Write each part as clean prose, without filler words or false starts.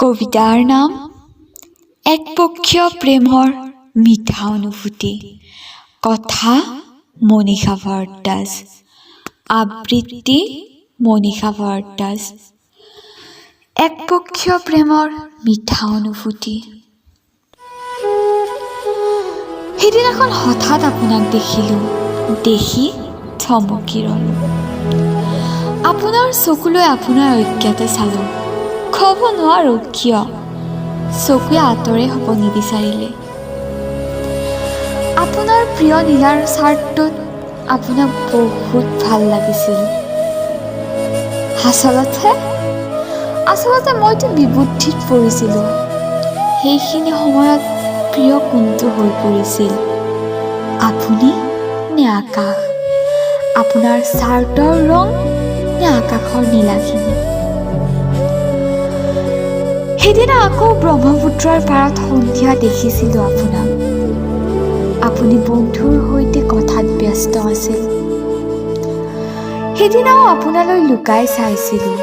কবিতাৰ নাম একপক্ষীয় প্ৰেমৰ মিঠা অনুভূতি। কথা মনীষা ভৰদ্বাজ, আবৃত্তি মনীষা ভৰদ্বাজ। একপক্ষীয় প্ৰেমৰ মিঠা অনুভূতি। সেইদিনাখন হঠাৎ আপোনাক দেখিলোঁ, দেখি থমকি ৰলোঁ। আপোনাৰ চকুলৈ আপোনাৰ অজ্ঞাতে চালোঁ, ক'ব নোৱাৰোঁ কিয় চকুৱে আঁতৰে হ'ব নিবিচাৰিলে। আপোনাৰ প্ৰিয় নীলাৰ চাৰ্টটোত আপোনাক বহুত ভাল লাগিছিল। আচলতে মইতো বিবুদ্ধিত পৰিছিলোঁ। সেইখিনি সময়ত প্ৰিয় কোনটো হৈ পৰিছিল, আপুনি নে আকাশ? আপোনাৰ চাৰ্টৰ ৰং নে আকাশৰ নীলাখিনি? সেইদিনা আকৌ ব্ৰহ্মপুত্ৰৰ পাৰত সন্ধিয়া দেখিছিলোঁ আপোনাক। আপুনি বন্ধুৰ সৈতে কথাত ব্যস্ত আছিল। সেইদিনাও আপোনালৈ লুকাই চাইছিলোঁ,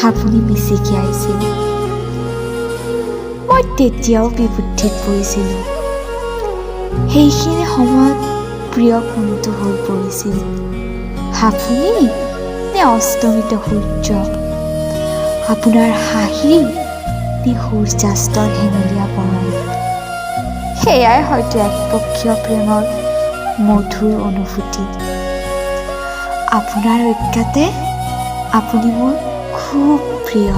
আপুনি মিচিকিয়াইছিল। মই তেতিয়াও বিবুদ্ধিত পৰিছিলোঁ। সেইখিনি সময়ত প্ৰিয় কোনটো হৈ পৰিছিল, আপুনি নে অস্তমিত সূৰ্য? আপোনাৰ হাঁহি নে সূৰ্যাস্তৰ হেঙুলীয়া বৰণ? সেয়াই হয়তো একপক্ষীয় প্ৰেমৰ মধুৰ অনুভূতি। আপোনাৰ অজ্ঞাতে আপুনি মোৰ খুব প্ৰিয়।